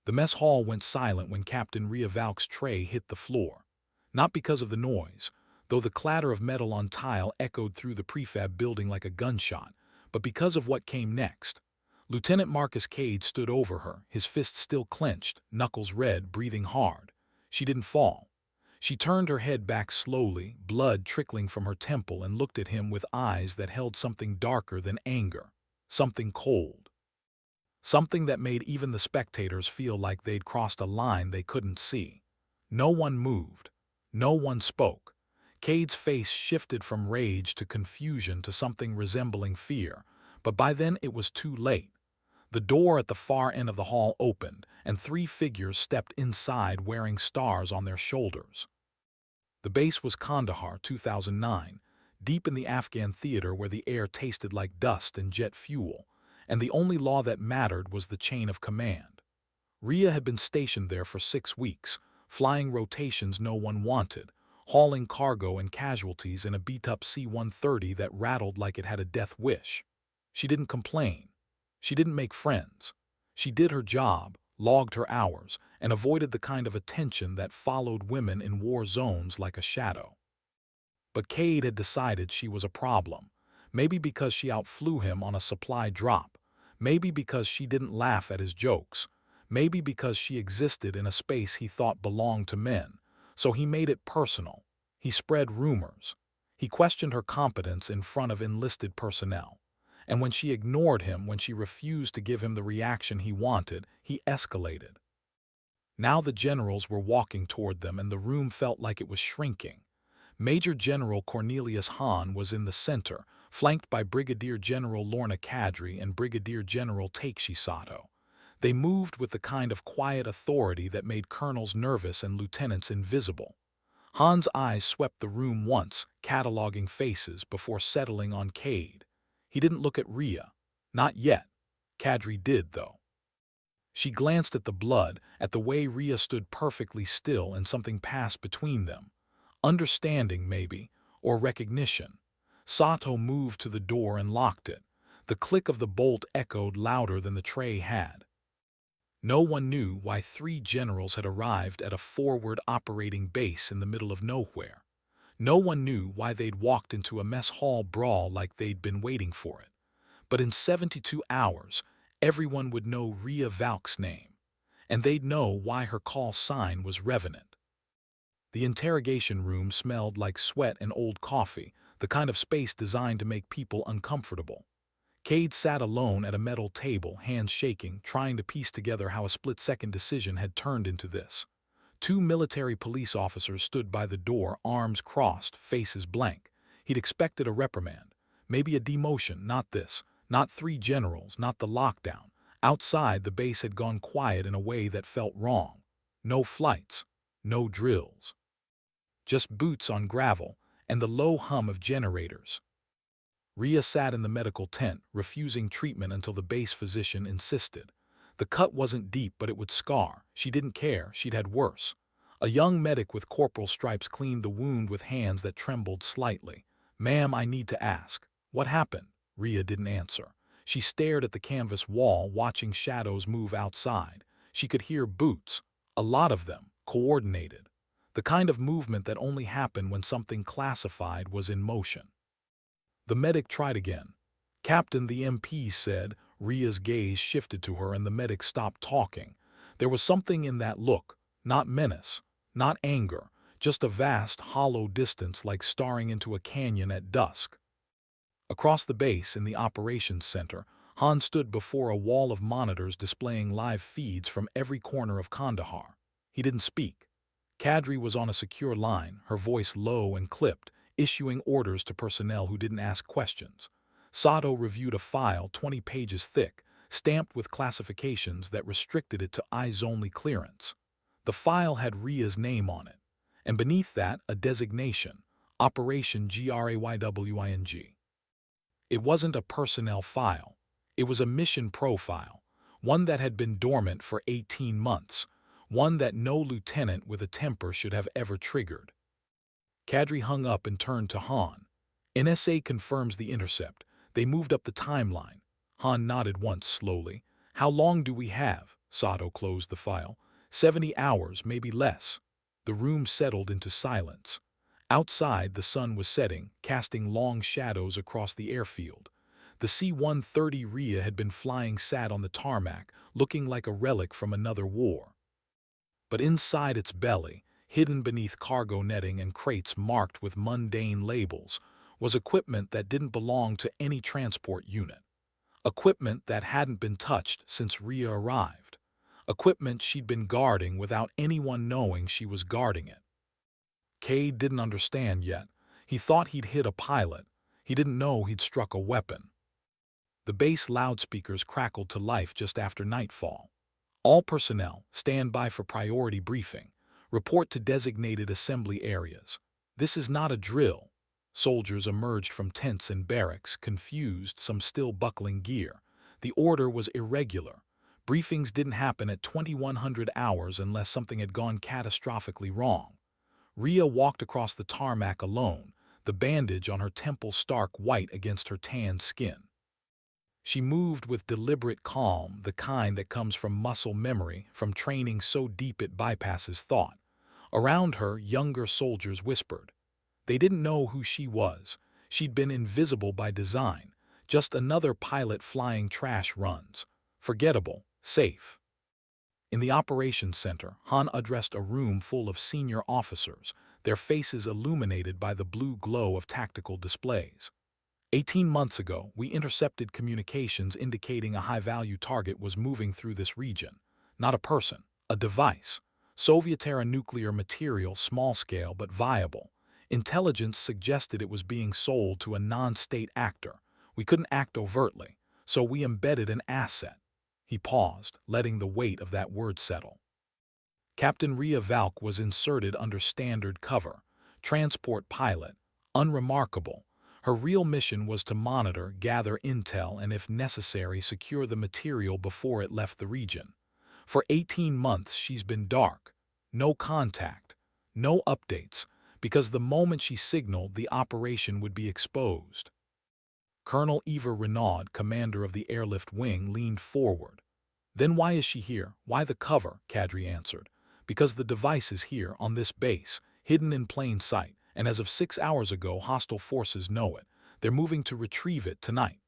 The mess hall went silent when Captain Rhea Valk's tray hit the floor. Not because of the noise, though the clatter of metal on tile echoed through the prefab building like a gunshot, but because of what came next. Lieutenant Marcus Cade stood over her, his fists still clenched, knuckles red, breathing hard. She didn't fall. She turned her head back slowly, blood trickling from her temple, and looked at him with eyes that held something darker than anger, something cold. Something that made even the spectators feel like they'd crossed a line they couldn't see. No one moved. No one spoke. Cade's face shifted from rage to confusion to something resembling fear, but by then it was too late. The door at the far end of the hall opened, and three figures stepped inside wearing stars on their shoulders. The base was Kandahar, 2009, deep in the Afghan theater where the air tasted like dust and jet fuel, and the only law that mattered was the chain of command. Rhea had been stationed there for 6 weeks, flying rotations no one wanted, hauling cargo and casualties in a beat-up C-130 that rattled like it had a death wish. She didn't complain. She didn't make friends. She did her job, logged her hours, and avoided the kind of attention that followed women in war zones like a shadow. But Cade had decided she was a problem. Maybe because she outflew him on a supply drop. Maybe because she didn't laugh at his jokes. Maybe because she existed in a space he thought belonged to men. So he made it personal. He spread rumors. He questioned her competence in front of enlisted personnel. And when she ignored him, when she refused to give him the reaction he wanted, he escalated. Now the generals were walking toward them, and the room felt like it was shrinking. Major General Cornelius Hahn was in the center, flanked by Brigadier General Lorna Kadri and Brigadier General Takeshi Sato. They moved with the kind of quiet authority that made colonels nervous and lieutenants invisible. Hahn's eyes swept the room once, cataloging faces, before settling on Cade. He didn't look at Rhea. Not yet. Kadri did, though. She glanced at the blood, at the way Rhea stood perfectly still, and something passed between them. Understanding, maybe, or recognition. Sato moved to the door and locked it. The click of the bolt echoed louder than the tray had. No one knew why 3 generals had arrived at a forward operating base in the middle of nowhere. No one knew why they'd walked into a mess hall brawl like they'd been waiting for it. But in 72 hours, everyone would know Rhea Valk's name, and they'd know why her call sign was Revenant. The interrogation room smelled like sweat and old coffee, the kind of space designed to make people uncomfortable. Cade sat alone at a metal table, hands shaking, trying to piece together how a split-second decision had turned into this. 2 military police officers stood by the door, arms crossed, faces blank. He'd expected a reprimand, maybe a demotion, not this, not 3 generals, not the lockdown. Outside, the base had gone quiet in a way that felt wrong. No flights, no drills. Just boots on gravel and the low hum of generators. Rhea sat in the medical tent, refusing treatment until the base physician insisted. The cut wasn't deep, but it would scar. She didn't care, she'd had worse. A young medic with corporal stripes cleaned the wound with hands that trembled slightly. "Ma'am, I need to ask. What happened?" Rhea didn't answer. She stared at the canvas wall, watching shadows move outside. She could hear boots, a lot of them, coordinated. The kind of movement that only happened when something classified was in motion. The medic tried again. "Captain," the MP said. Rhea's gaze shifted to her and the medic stopped talking. There was something in that look, not menace, not anger, just a vast, hollow distance like staring into a canyon at dusk. Across the base, in the operations center, Han stood before a wall of monitors displaying live feeds from every corner of Kandahar. He didn't speak. Kadri was on a secure line, her voice low and clipped, issuing orders to personnel who didn't ask questions. Sato reviewed a file 20 pages thick, stamped with classifications that restricted it to eyes-only clearance. The file had Rhea's name on it, and beneath that a designation, Operation GRAYWING. It wasn't a personnel file. It was a mission profile, one that had been dormant for 18 months, one that no lieutenant with a temper should have ever triggered. Kadri hung up and turned to Han. "NSA confirms the intercept. They moved up the timeline." Han nodded once slowly. "How long do we have?" Sato closed the file. 70 hours, maybe less. The room settled into silence. Outside, the sun was setting, casting long shadows across the airfield. The C-130 Rhea had been flying sat on the tarmac, looking like a relic from another war. But inside its belly, hidden beneath cargo netting and crates marked with mundane labels, was equipment that didn't belong to any transport unit. Equipment that hadn't been touched since Rhea arrived. Equipment she'd been guarding without anyone knowing she was guarding it. Cade didn't understand yet. He thought he'd hit a pilot. He didn't know he'd struck a weapon. The base loudspeakers crackled to life just after nightfall. All personnel, stand by for priority briefing. Report to designated assembly areas. This is not a drill. Soldiers emerged from tents and barracks, confused, some still buckling gear. The order was irregular. Briefings didn't happen at 2100 hours unless something had gone catastrophically wrong. Rhea walked across the tarmac alone, the bandage on her temple stark white against her tanned skin. She moved with deliberate calm, the kind that comes from muscle memory, from training so deep it bypasses thought. Around her, younger soldiers whispered. They didn't know who she was. She'd been invisible by design, just another pilot flying trash runs. Forgettable, safe. In the operations center, Han addressed a room full of senior officers, their faces illuminated by the blue glow of tactical displays. 18 months ago, we intercepted communications indicating a high-value target was moving through this region. Not a person, a device. Soviet-era nuclear material, small-scale but viable. Intelligence suggested it was being sold to a non-state actor. We couldn't act overtly, so we embedded an asset. He paused, letting the weight of that word settle. Captain Rhea Valk was inserted under standard cover. Transport pilot. Unremarkable. Her real mission was to monitor, gather intel, and if necessary, secure the material before it left the region. For 18 months she's been dark. No contact. No updates, because the moment she signaled, the operation would be exposed. Colonel Eva Renaud, commander of the airlift wing, leaned forward. Then why is she here? Why the cover? Kadri answered. Because the device is here, on this base, hidden in plain sight, and as of 6 hours ago, hostile forces know it. They're moving to retrieve it tonight.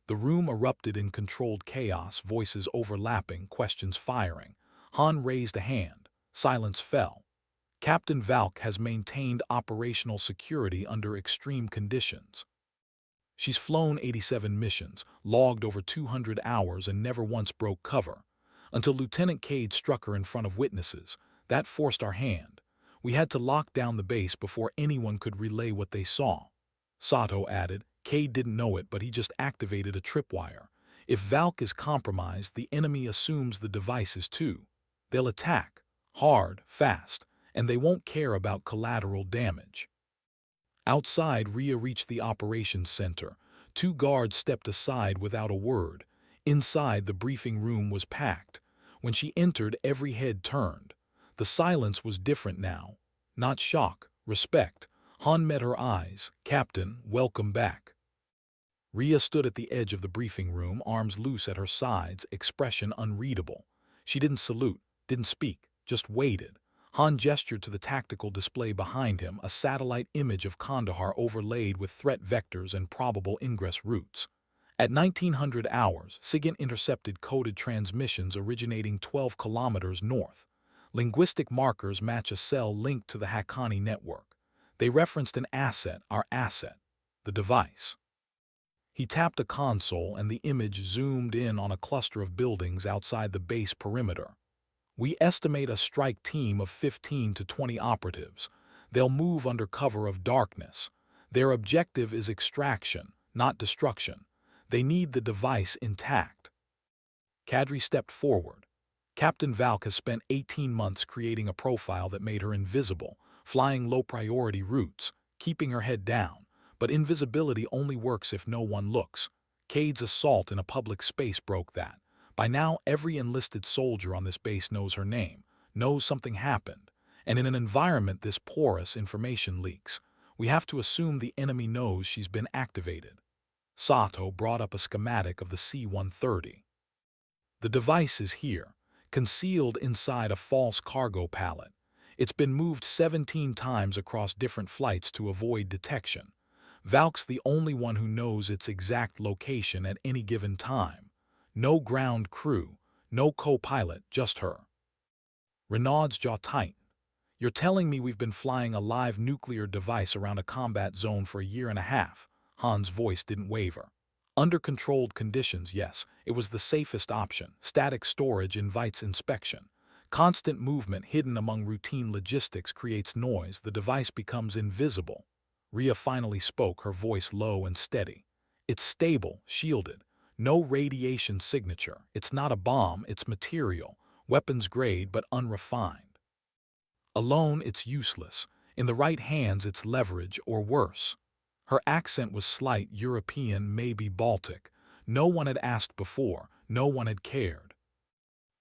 The room erupted in controlled chaos, voices overlapping, questions firing. Han raised a hand. Silence fell. Captain Valk has maintained operational security under extreme conditions. She's flown 87 missions, logged over 200 hours, and never once broke cover. Until Lieutenant Cade struck her in front of witnesses. That forced our hand. We had to lock down the base before anyone could relay what they saw. Sato added, Cade didn't know it, but he just activated a tripwire. If Valk is compromised, the enemy assumes the device is too. They'll attack. Hard, fast, and they won't care about collateral damage. Outside, Rhea reached the operations center. 2 guards stepped aside without a word. Inside, the briefing room was packed. When she entered, every head turned. The silence was different now. Not shock, respect. Han met her eyes. Captain, welcome back. Rhea stood at the edge of the briefing room, arms loose at her sides, expression unreadable. She didn't salute, didn't speak, just waited. Han gestured to the tactical display behind him, a satellite image of Kandahar overlaid with threat vectors and probable ingress routes. At 1900 hours, SIGINT intercepted coded transmissions originating 12 kilometers north. Linguistic markers match a cell linked to the Haqqani network. They referenced an asset, our asset, the device. He tapped a console and the image zoomed in on a cluster of buildings outside the base perimeter. We estimate a strike team of 15 to 20 operatives. They'll move under cover of darkness. Their objective is extraction, not destruction. They need the device intact. Kadri stepped forward. Captain Valk has spent 18 months creating a profile that made her invisible, flying low-priority routes, keeping her head down. But invisibility only works if no one looks. Cade's assault in a public space broke that. By now, every enlisted soldier on this base knows her name, knows something happened. And in an environment this porous, information leaks. We have to assume the enemy knows she's been activated. Sato brought up a schematic of the C-130. The device is here. concealed inside a false cargo pallet. It's been moved 17 times across different flights to avoid detection. Valk's the only one who knows its exact location at any given time. No ground crew, no co-pilot, just her. Renaud's jaw tightened. You're telling me we've been flying a live nuclear device around a combat zone for a year and a half? Han's voice didn't waver. Under controlled conditions, yes, it was the safest option. Static storage invites inspection. Constant movement hidden among routine logistics creates noise. The device becomes invisible. Rhea finally spoke, her voice low and steady. It's stable, shielded. No radiation signature. It's not a bomb, it's material. Weapons grade but unrefined. Alone, it's useless. In the right hands, it's leverage, or worse. Her accent was slight, European, maybe Baltic. No one had asked before, no one had cared.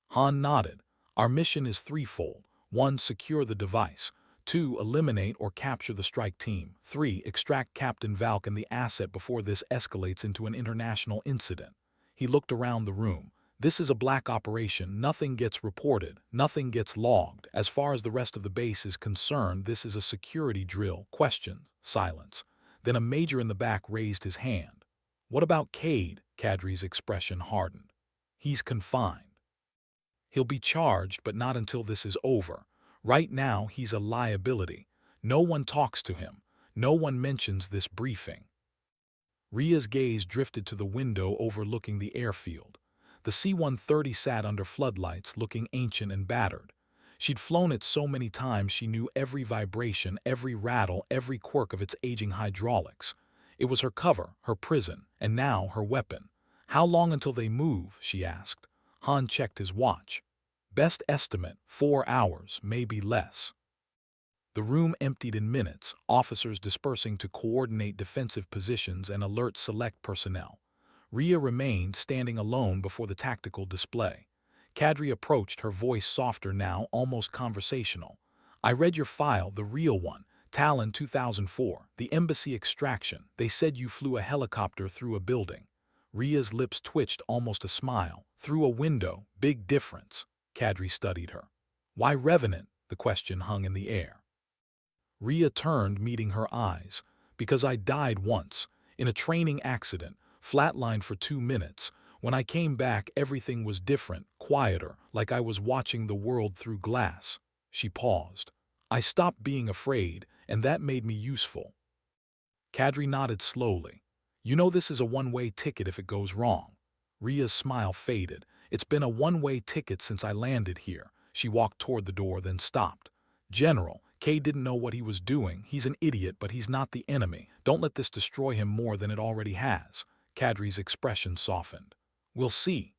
Han nodded. Our mission is threefold. 1. Secure the device. 2. Eliminate or capture the strike team. 3. Extract Captain Valk and the asset before this escalates into an international incident. He looked around the room. This is a black operation. Nothing gets reported. Nothing gets logged. As far as the rest of the base is concerned, this is a security drill. Question. Silence. Then a major in the back raised his hand. What about Cade? Kadri's expression hardened. He's confined. He'll be charged, but not until this is over. Right now, he's a liability. No one talks to him. No one mentions this briefing. Rhea's gaze drifted to the window overlooking the airfield. The C-130 sat under floodlights, looking ancient and battered. She'd flown it so many times she knew every vibration, every rattle, every quirk of its aging hydraulics. It was her cover, her prison, and now her weapon. How long until they move? She asked. Han checked his watch. Best estimate, 4 hours, maybe less. The room emptied in minutes, officers dispersing to coordinate defensive positions and alert select personnel. Rhea remained standing alone before the tactical display. Kadri approached, her voice softer now, almost conversational. I read your file, the real one. Talon 2004, the embassy extraction. They said you flew a helicopter through a building. Rhea's lips twitched, almost a smile. Through a window, big difference. Kadri studied her. Why Revenant? The question hung in the air. Rhea turned, meeting her eyes. Because I died once, in a training accident, flatlined for 2 minutes. When I came back, everything was different, quieter, like I was watching the world through glass. She paused. I stopped being afraid, and that made me useful. Kadri nodded slowly. You know this is a one-way ticket if it goes wrong. Rhea's smile faded. It's been a one-way ticket since I landed here. She walked toward the door, then stopped. General, Kay didn't know what he was doing. He's an idiot, but he's not the enemy. Don't let this destroy him more than it already has. Kadri's expression softened. We'll see.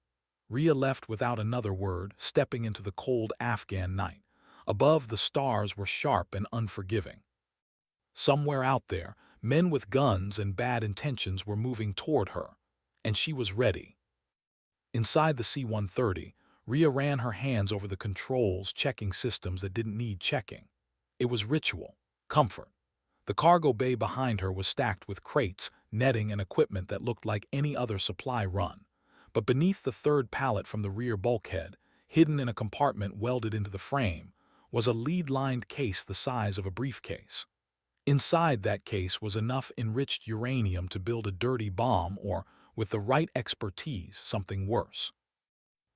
Rhea left without another word, stepping into the cold Afghan night. Above, the stars were sharp and unforgiving. Somewhere out there, men with guns and bad intentions were moving toward her, and she was ready. Inside the C-130, Rhea ran her hands over the controls, checking systems that didn't need checking. It was ritual, comfort. The cargo bay behind her was stacked with crates, netting, and equipment that looked like any other supply run. But beneath the third pallet from the rear bulkhead, hidden in a compartment welded into the frame, was a lead-lined case the size of a briefcase. Inside that case was enough enriched uranium to build a dirty bomb or, with the right expertise, something worse.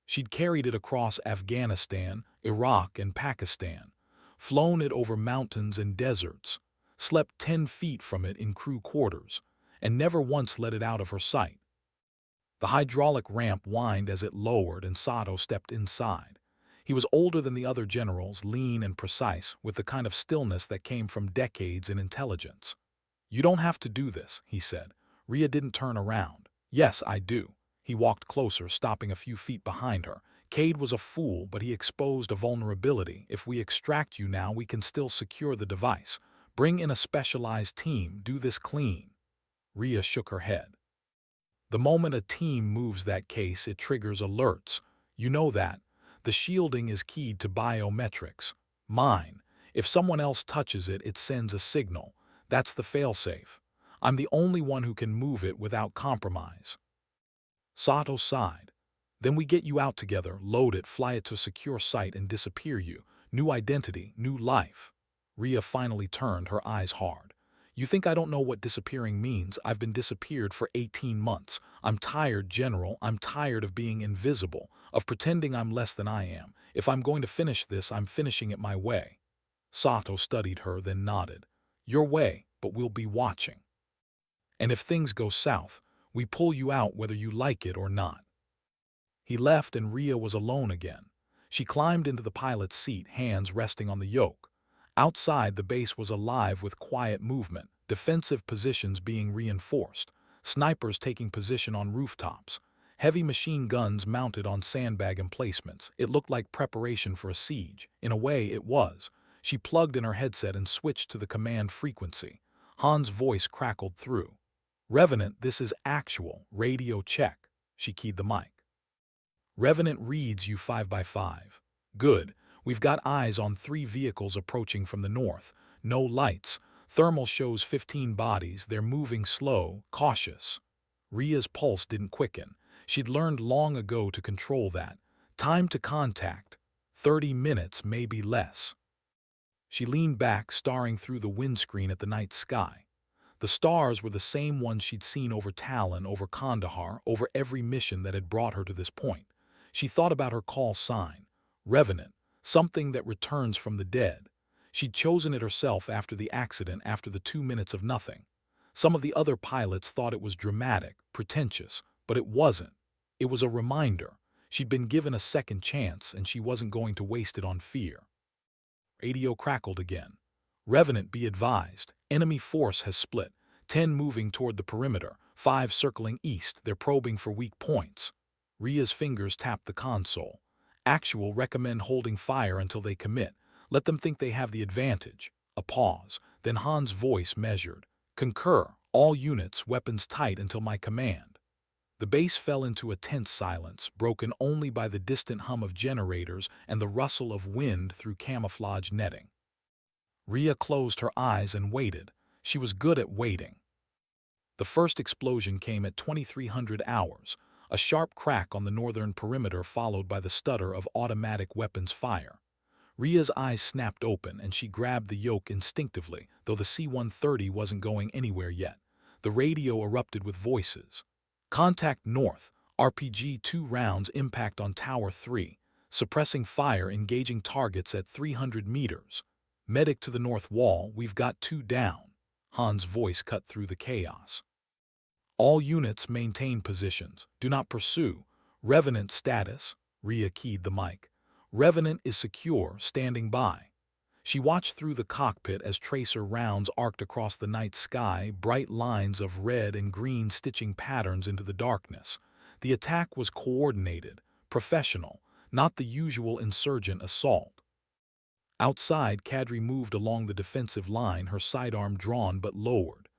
She'd carried it across Afghanistan, Iraq, and Pakistan, flown it over mountains and deserts, slept 10 feet from it in crew quarters, and never once let it out of her sight. The hydraulic ramp whined as it lowered, and Sato stepped inside. He was older than the other generals, lean and precise, with the kind of stillness that came from decades in intelligence. You don't have to do this, he said. Rhea didn't turn around. Yes, I do. He walked closer, stopping a few feet behind her. Cade was a fool, but he exposed a vulnerability. If we extract you now, we can still secure the device. Bring in a specialized team. Do this clean. Rhea shook her head. The moment a team moves that case, it triggers alerts. You know that. The shielding is keyed to biometrics. Mine. If someone else touches it, it sends a signal. That's the failsafe. I'm the only one who can move it without compromise. Sato sighed. Then we get you out together, load it, fly it to a secure site, and disappear you. New identity, new life. Rhea finally turned, her eyes hard. You think I don't know what disappearing means? I've been disappeared for 18 months. I'm tired, General. I'm tired of being invisible, of pretending I'm less than I am. If I'm going to finish this, I'm finishing it my way. Sato studied her, then nodded. Your way, but we'll be watching. And if things go south, we pull you out whether you like it or not. He left and Rhea was alone again. She climbed into the pilot's seat, hands resting on the yoke. Outside, the base was alive with quiet movement, defensive positions being reinforced, snipers taking position on rooftops, heavy machine guns mounted on sandbag emplacements. It looked like preparation for a siege. In a way, it was. She plugged in her headset and switched to the command frequency. Han's voice crackled through. Revenant, this is actual. Radio check. She keyed the mic. Revenant reads you 5x5. Good. We've got eyes on 3 vehicles approaching from the north. No lights. Thermal shows 15 bodies. They're moving slow, cautious. Rhea's pulse didn't quicken. She'd learned long ago to control that. Time to contact. 30 minutes, maybe less. She leaned back, staring through the windscreen at the night sky. The stars were the same ones she'd seen over Talon, over Kandahar, over every mission that had brought her to this point. She thought about her call sign, Revenant, something that returns from the dead. She'd chosen it herself after the accident, after the 2 minutes of nothing. Some of the other pilots thought it was dramatic, pretentious, but it wasn't. It was a reminder. She'd been given a second chance, and she wasn't going to waste it on fear. Radio crackled again. Revenant, be advised. Enemy force has split. 10 moving toward the perimeter, 5 circling east. They're probing for weak points. Rhea's fingers tapped the console. Actual, recommend holding fire until they commit. Let them think they have the advantage. A pause. Then Han's voice measured. Concur. All units, weapons tight until my command. The base fell into a tense silence, broken only by the distant hum of generators and the rustle of wind through camouflage netting. Rhea closed her eyes and waited. She was good at waiting. The first explosion came at 2300 hours, a sharp crack on the northern perimeter followed by the stutter of automatic weapons fire. Rhea's eyes snapped open and she grabbed the yoke instinctively, though the C-130 wasn't going anywhere yet. The radio erupted with voices. Contact north, RPG 2 rounds impact on Tower 3, suppressing fire, engaging targets at 300 meters. Medic to the north wall, we've got 2 down. Han's voice cut through the chaos. All units maintain positions. Do not pursue. Revenant status. Rhea keyed the mic. Revenant is secure, standing by. She watched through the cockpit as tracer rounds arced across the night sky, bright lines of red and green stitching patterns into the darkness. The attack was coordinated, professional, not the usual insurgent assault. Outside, Kadri moved along the defensive line, her sidearm drawn but lowered.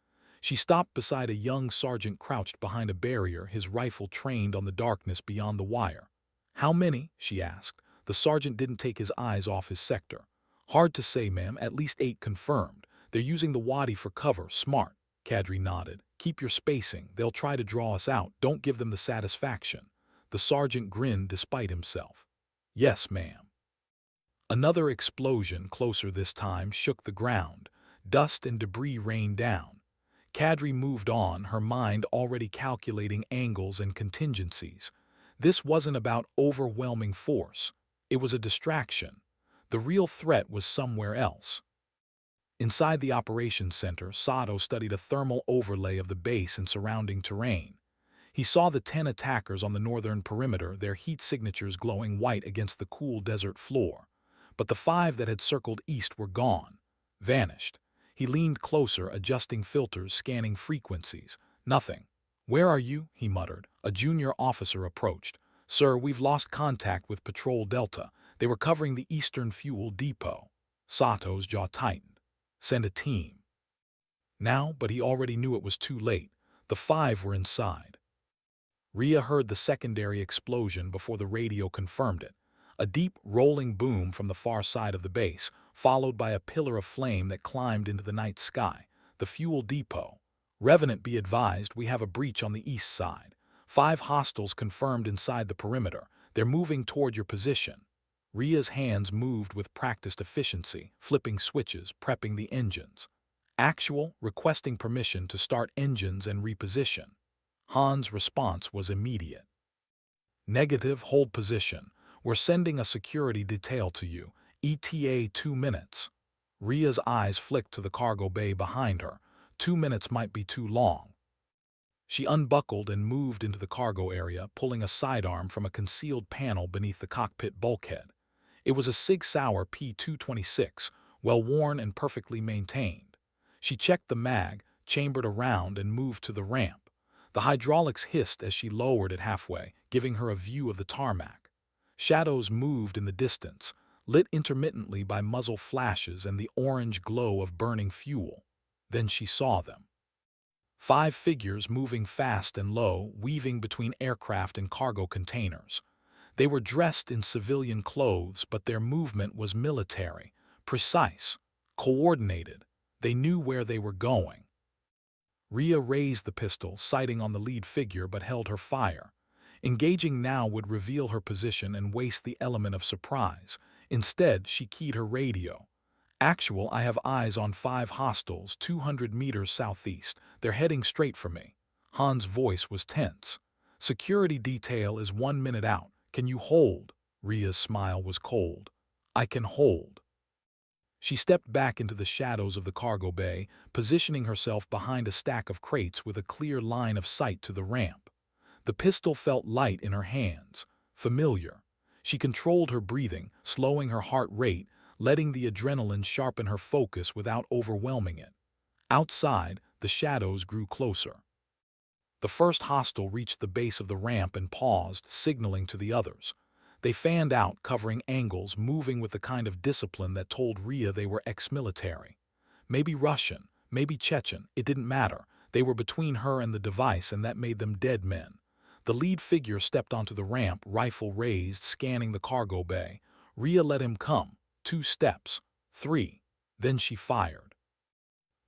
She stopped beside a young sergeant crouched behind a barrier, his rifle trained on the darkness beyond the wire. How many? She asked. The sergeant didn't take his eyes off his sector. Hard to say, ma'am. At least 8 confirmed. They're using the Wadi for cover. Smart. Kadri nodded. Keep your spacing. They'll try to draw us out. Don't give them the satisfaction. The sergeant grinned despite himself. Yes, ma'am. Another explosion, closer this time, shook the ground. Dust and debris rained down. Kadri moved on, her mind already calculating angles and contingencies. This wasn't about overwhelming force. It was a distraction. The real threat was somewhere else. Inside the operations center, Sato studied a thermal overlay of the base and surrounding terrain. He saw the 10 attackers on the northern perimeter, their heat signatures glowing white against the cool desert floor. But the 5 that had circled east were gone, vanished. He leaned closer, adjusting filters, scanning frequencies. Nothing. Where are you? He muttered. A junior officer approached. Sir, we've lost contact with Patrol Delta. They were covering the eastern fuel depot. Sato's jaw tightened. Send a team. Now, but he already knew it was too late. The 5 were inside. Rhea heard the secondary explosion before the radio confirmed it. A deep, rolling boom from the far side of the base, followed by a pillar of flame that climbed into the night sky. The fuel depot. Revenant, be advised, we have a breach on the east side. 5 hostiles confirmed inside the perimeter. They're moving toward your position. Ria's hands moved with practiced efficiency, flipping switches, prepping the engines. Actual, requesting permission to start engines and reposition. Han's response was immediate. Negative, hold position. We're sending a security detail to you. ETA 2 minutes. Ria's eyes flicked to the cargo bay behind her. 2 minutes might be too long. She unbuckled and moved into the cargo area, pulling a sidearm from a concealed panel beneath the cockpit bulkhead. It was a Sig Sauer P-226, well-worn and perfectly maintained. She checked the mag, chambered around, and moved to the ramp. The hydraulics hissed as she lowered it halfway, giving her a view of the tarmac. Shadows moved in the distance, lit intermittently by muzzle flashes and the orange glow of burning fuel. Then she saw them. 5 figures moving fast and low, weaving between aircraft and cargo containers. They were dressed in civilian clothes, but their movement was military, precise, coordinated. They knew where they were going. Ria raised the pistol, sighting on the lead figure, but held her fire. Engaging now would reveal her position and waste the element of surprise. Instead, she keyed her radio. Actual, I have eyes on 5 hostiles, 200 meters southeast. They're heading straight for me. Han's voice was tense. Security detail is 1 minute out. Can you hold? Ria's smile was cold. I can hold. She stepped back into the shadows of the cargo bay, positioning herself behind a stack of crates with a clear line of sight to the ramp. The pistol felt light in her hands, familiar. She controlled her breathing, slowing her heart rate, letting the adrenaline sharpen her focus without overwhelming it. Outside, the shadows grew closer. The first hostile reached the base of the ramp and paused, signaling to the others. They fanned out, covering angles, moving with the kind of discipline that told Ria they were ex-military. Maybe Russian, maybe Chechen, it didn't matter. They were between her and the device, and that made them dead men. The lead figure stepped onto the ramp, rifle raised, scanning the cargo bay. Ria let him come. 2 steps. 3. Then she fired.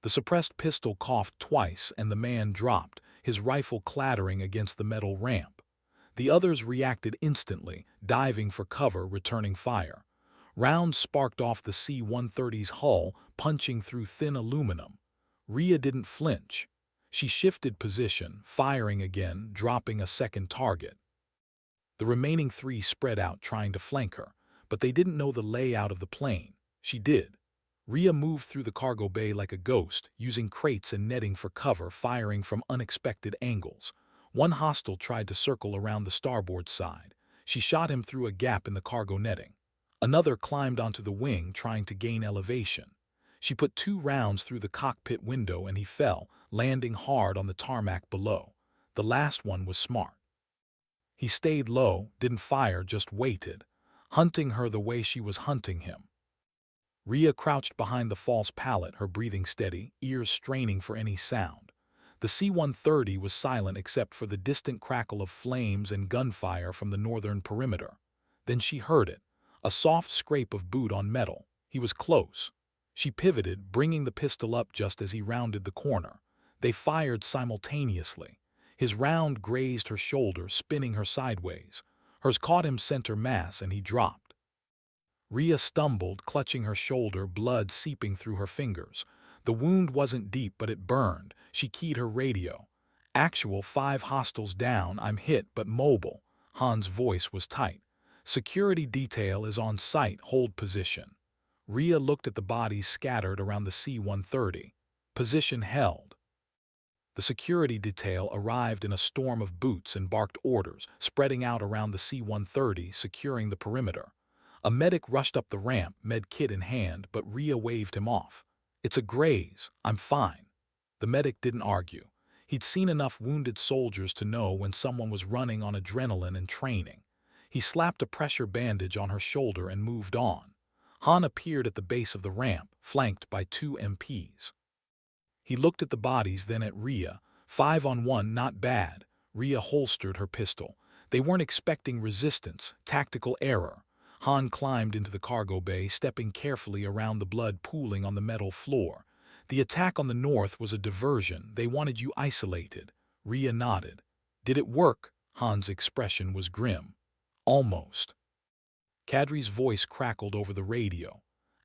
The suppressed pistol coughed twice, and the man dropped, his rifle clattering against the metal ramp. The others reacted instantly, diving for cover, returning fire. Rounds sparked off the C-130's hull, punching through thin aluminum. Ria didn't flinch. She shifted position, firing again, dropping a second target. The remaining 3 spread out, trying to flank her, but they didn't know the layout of the plane. She did. Ria moved through the cargo bay like a ghost, using crates and netting for cover, firing from unexpected angles. One hostile tried to circle around the starboard side. She shot him through a gap in the cargo netting. Another climbed onto the wing, trying to gain elevation. She put 2 rounds through the cockpit window and he fell, landing hard on the tarmac below. The last one was smart. He stayed low, didn't fire, just waited, hunting her the way she was hunting him. Ria crouched behind the false pallet, her breathing steady, ears straining for any sound. The C-130 was silent except for the distant crackle of flames and gunfire from the northern perimeter. Then she heard it, a soft scrape of boot on metal. He was close. She pivoted, bringing the pistol up just as he rounded the corner. They fired simultaneously. His round grazed her shoulder, spinning her sideways. Hers caught him center mass, and he dropped. Ria stumbled, clutching her shoulder, blood seeping through her fingers. The wound wasn't deep, but it burned. She keyed her radio. Actual, 5 hostiles down. I'm hit, but mobile. Han's voice was tight. Security detail is on site. Hold position. Ria looked at the bodies scattered around the C-130. Position held. The security detail arrived in a storm of boots and barked orders, spreading out around the C-130, securing the perimeter. A medic rushed up the ramp, med kit in hand, but Ria waved him off. It's a graze. I'm fine. The medic didn't argue. He'd seen enough wounded soldiers to know when someone was running on adrenaline and training. He slapped a pressure bandage on her shoulder and moved on. Han appeared at the base of the ramp, flanked by 2 MPs. He looked at the bodies, then at Ria. 5 on 1, not bad. Ria holstered her pistol. They weren't expecting resistance, tactical error. Han climbed into the cargo bay, stepping carefully around the blood pooling on the metal floor. The attack on the north was a diversion. They wanted you isolated. Ria nodded. Did it work? Han's expression was grim. Almost. Kadri's voice crackled over the radio.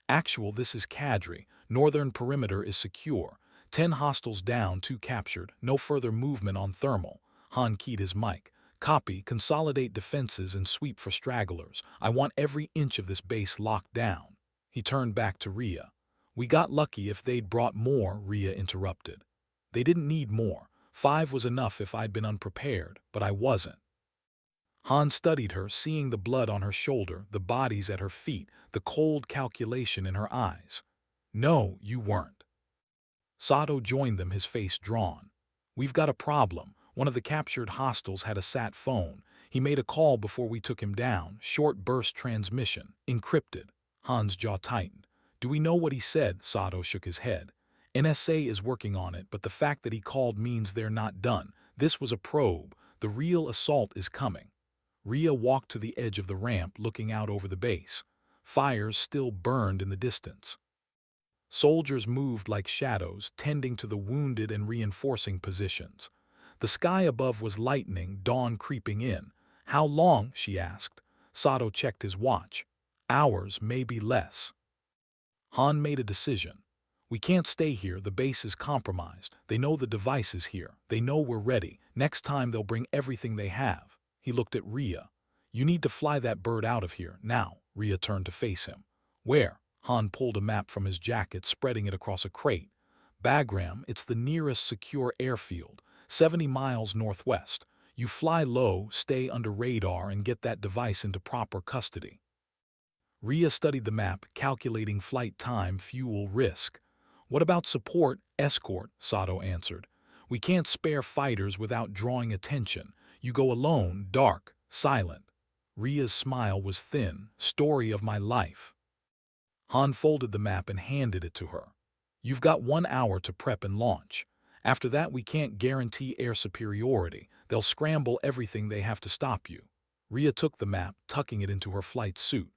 Actual, this is Kadri. Northern perimeter is secure. 10 hostiles down, 2 captured. No further movement on thermal. Han keyed his mic. Copy, consolidate defenses and sweep for stragglers. I want every inch of this base locked down. He turned back to Rhea. We got lucky. If they'd brought more, Rhea interrupted. They didn't need more. 5 was enough if I'd been unprepared, but I wasn't. Han studied her, seeing the blood on her shoulder, the bodies at her feet, the cold calculation in her eyes. No, you weren't. Sato joined them, his face drawn. We've got a problem. One of the captured hostiles had a sat phone. He made a call before we took him down. Short burst transmission. Encrypted. Han's jaw tightened. Do we know what he said? Sato shook his head. NSA is working on it, but the fact that he called means they're not done. This was a probe. The real assault is coming. Rhea walked to the edge of the ramp, looking out over the base. Fires still burned in the distance. Soldiers moved like shadows, tending to the wounded and reinforcing positions. The sky above was lightening, dawn creeping in. How long? She asked. Sato checked his watch. Hours, maybe less. Han made a decision. We can't stay here. The base is compromised. They know the device is here. They know we're ready. Next time they'll bring everything they have. He looked at Rhea. You need to fly that bird out of here, now. Rhea turned to face him. Where? Han pulled a map from his jacket, spreading it across a crate. Bagram, it's the nearest secure airfield, 70 miles northwest. You fly low, stay under radar, and get that device into proper custody. Rhea studied the map, calculating flight time, fuel, risk. What about support? Escort, Sato answered. We can't spare fighters without drawing attention. You go alone, dark, silent. Rhea's smile was thin. Story of my life. Han folded the map and handed it to her. You've got 1 hour to prep and launch. After that, we can't guarantee air superiority. They'll scramble everything they have to stop you. Rhea took the map, tucking it into her flight suit.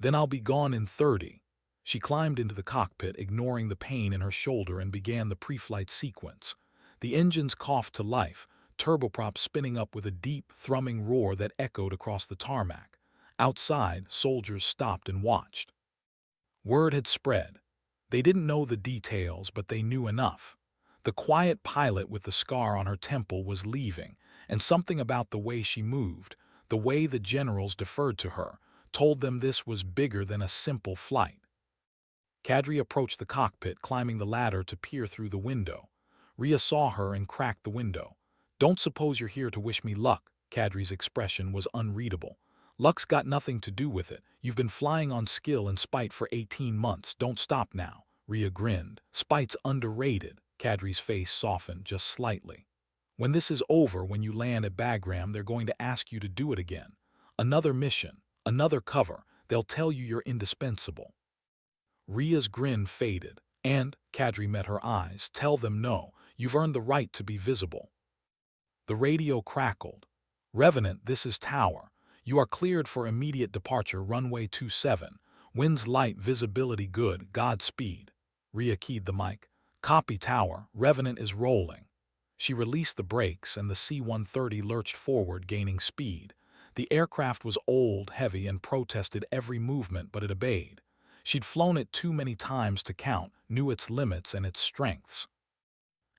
Then I'll be gone in 30. She climbed into the cockpit, ignoring the pain in her shoulder, and began the pre-flight sequence. The engines coughed to life, turboprop spinning up with a deep, thrumming roar that echoed across the tarmac. Outside, soldiers stopped and watched. Word had spread. They didn't know the details, but they knew enough. The quiet pilot with the scar on her temple was leaving, and something about the way she moved, the way the generals deferred to her, told them this was bigger than a simple flight. Kadri approached the cockpit, climbing the ladder to peer through the window. Rhea saw her and cracked the window. Don't suppose you're here to wish me luck. Kadri's expression was unreadable. Luck's got nothing to do with it. You've been flying on skill and spite for 18 months. Don't stop now. Rhea grinned. Spite's underrated. Kadri's face softened just slightly. When this is over, when you land at Bagram, they're going to ask you to do it again. Another mission, another cover. They'll tell you you're indispensable. Rhea's grin faded. And, Kadri met her eyes, tell them no. You've earned the right to be visible. The radio crackled. Revenant, this is Tower. You are cleared for immediate departure, runway 27. Winds light, visibility good, Godspeed. Rhea keyed the mic. Copy, Tower. Revenant is rolling. She released the brakes and the C-130 lurched forward, gaining speed. The aircraft was old, heavy, and protested every movement, but it obeyed. She'd flown it too many times to count, knew its limits and its strengths.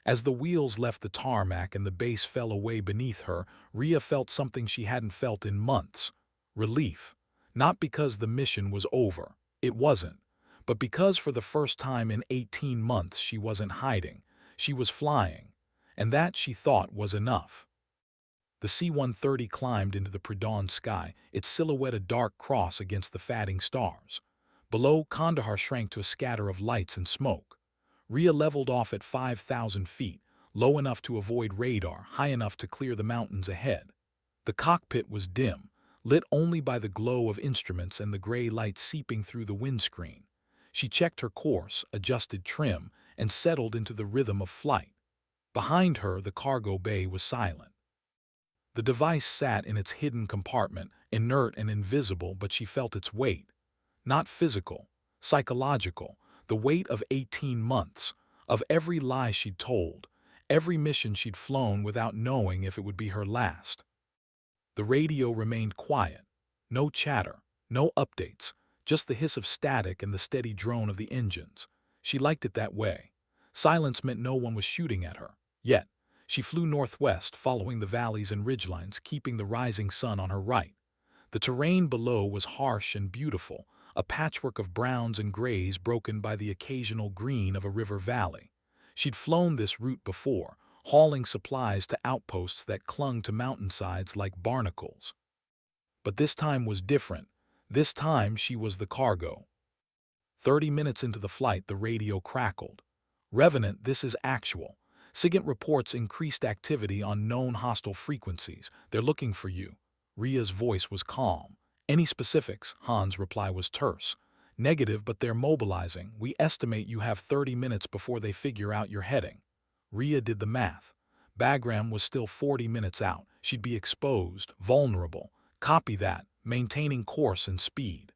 As the wheels left the tarmac and the base fell away beneath her, Rhea felt something she hadn't felt in months. Relief. Not because the mission was over. It wasn't. But because for the first time in 18 months she wasn't hiding. She was flying. And that, she thought, was enough. The C-130 climbed into the pre-dawn sky, its silhouette a dark cross against the fading stars. Below, Kandahar shrank to a scatter of lights and smoke. Rhea leveled off at 5,000 feet, low enough to avoid radar, high enough to clear the mountains ahead. The cockpit was dim, lit only by the glow of instruments and the gray light seeping through the windscreen. She checked her course, adjusted trim, and settled into the rhythm of flight. Behind her, the cargo bay was silent. The device sat in its hidden compartment, inert and invisible, but she felt its weight. Not physical, psychological. The weight of 18 months, of every lie she'd told, Every mission she'd flown without knowing if it would be her last. The radio remained quiet. No chatter, no updates, just the hiss of static and the steady drone of the engines. She liked it that way. Silence meant no one was shooting at her. Yet, she flew northwest, following the valleys and ridgelines, keeping the rising sun on her right. The terrain below was harsh and beautiful, a patchwork of browns and grays broken by the occasional green of a river valley. She'd flown this route before, hauling supplies to outposts that clung to mountainsides like barnacles. But this time was different. This time she was the cargo. 30 minutes into the flight, the radio crackled. "Revenant, this is actual. SIGINT reports increased activity on known hostile frequencies. They're looking for you." Ria's voice was calm. "Any specifics?" Han's reply was terse. "Negative, but they're mobilizing. We estimate you have 30 minutes before they figure out your heading." Ria did the math. Bagram was still 40 minutes out. She'd be exposed, vulnerable. Copy that, maintaining course and speed.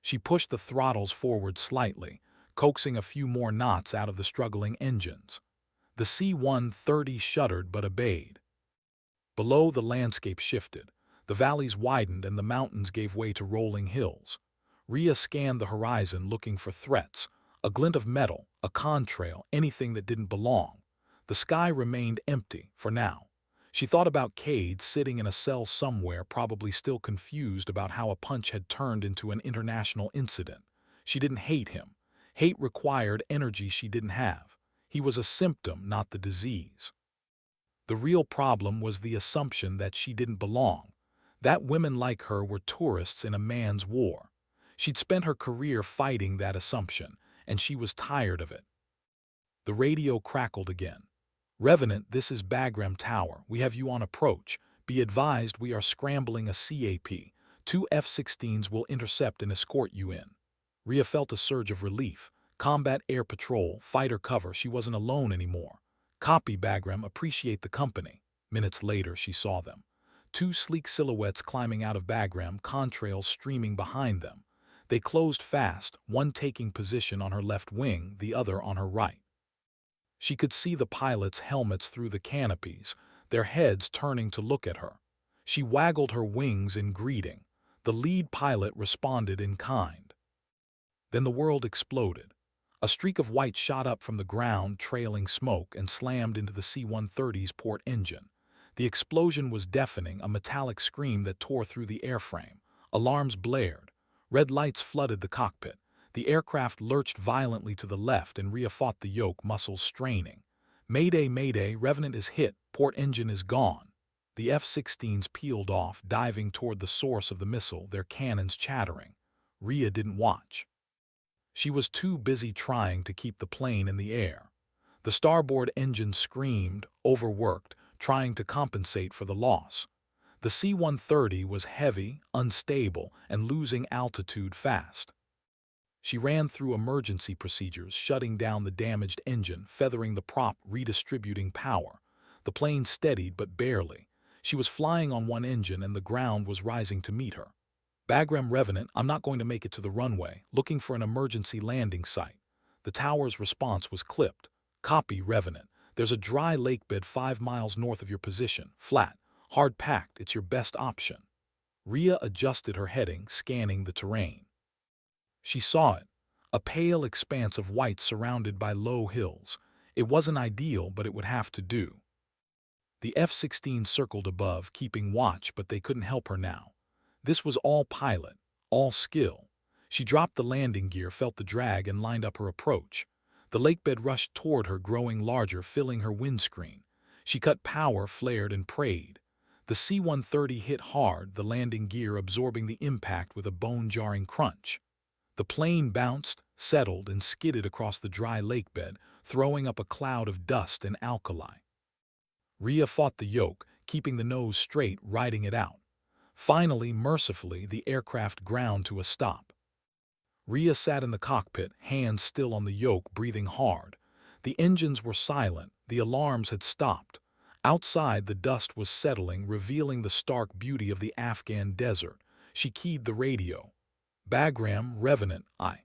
She pushed the throttles forward slightly, coaxing a few more knots out of the struggling engines. The C-130 shuddered but obeyed. Below, the landscape shifted. The valleys widened and the mountains gave way to rolling hills. Ria scanned the horizon looking for threats, a glint of metal, a contrail, anything that didn't belong. The sky remained empty, for now. She thought about Cade sitting in a cell somewhere, probably still confused about how a punch had turned into an international incident. She didn't hate him. Hate required energy she didn't have. He was a symptom, not the disease. The real problem was the assumption that she didn't belong, that women like her were tourists in a man's war. She'd spent her career fighting that assumption, and she was tired of it. The radio crackled again. "Revenant, this is Bagram Tower. We have you on approach. Be advised we are scrambling a CAP. 2 F-16s will intercept and escort you in." Ria felt a surge of relief. Combat air patrol, fighter cover, she wasn't alone anymore. "Copy, Bagram, appreciate the company." Minutes later, she saw them. 2 sleek silhouettes climbing out of Bagram, contrails streaming behind them. They closed fast, one taking position on her left wing, the other on her right. She could see the pilots' helmets through the canopies, their heads turning to look at her. She waggled her wings in greeting. The lead pilot responded in kind. Then the world exploded. A streak of white shot up from the ground, trailing smoke, and slammed into the C-130's port engine. The explosion was deafening, a metallic scream that tore through the airframe. Alarms blared. Red lights flooded the cockpit. The aircraft lurched violently to the left, and Ria fought the yoke, muscles straining. "Mayday, mayday, Revenant is hit. Port engine is gone." The F-16s peeled off, diving toward the source of the missile, their cannons chattering. Ria didn't watch. She was too busy trying to keep the plane in the air. The starboard engine screamed, overworked, trying to compensate for the loss. The C-130 was heavy, unstable, and losing altitude fast. She ran through emergency procedures, shutting down the damaged engine, feathering the prop, redistributing power. The plane steadied, but barely. She was flying on one engine, and the ground was rising to meet her. "Bagram Revenant, I'm not going to make it to the runway, looking for an emergency landing site." The tower's response was clipped. "Copy, Revenant. There's a dry lake bed 5 miles north of your position. Flat, hard-packed, it's your best option." Ria adjusted her heading, scanning the terrain. She saw it, a pale expanse of white surrounded by low hills. It wasn't ideal, but it would have to do. The F-16 circled above, keeping watch, but they couldn't help her now. This was all pilot, all skill. She dropped the landing gear, felt the drag, and lined up her approach. The lakebed rushed toward her, growing larger, filling her windscreen. She cut power, flared, and prayed. The C-130 hit hard, the landing gear absorbing the impact with a bone-jarring crunch. The plane bounced, settled, and skidded across the dry lakebed, throwing up a cloud of dust and alkali. Ria fought the yoke, keeping the nose straight, riding it out. Finally, mercifully, the aircraft ground to a stop. Ria sat in the cockpit, hands still on the yoke, breathing hard. The engines were silent, the alarms had stopped. Outside, the dust was settling, revealing the stark beauty of the Afghan desert. She keyed the radio. "Bagram Revenant, I."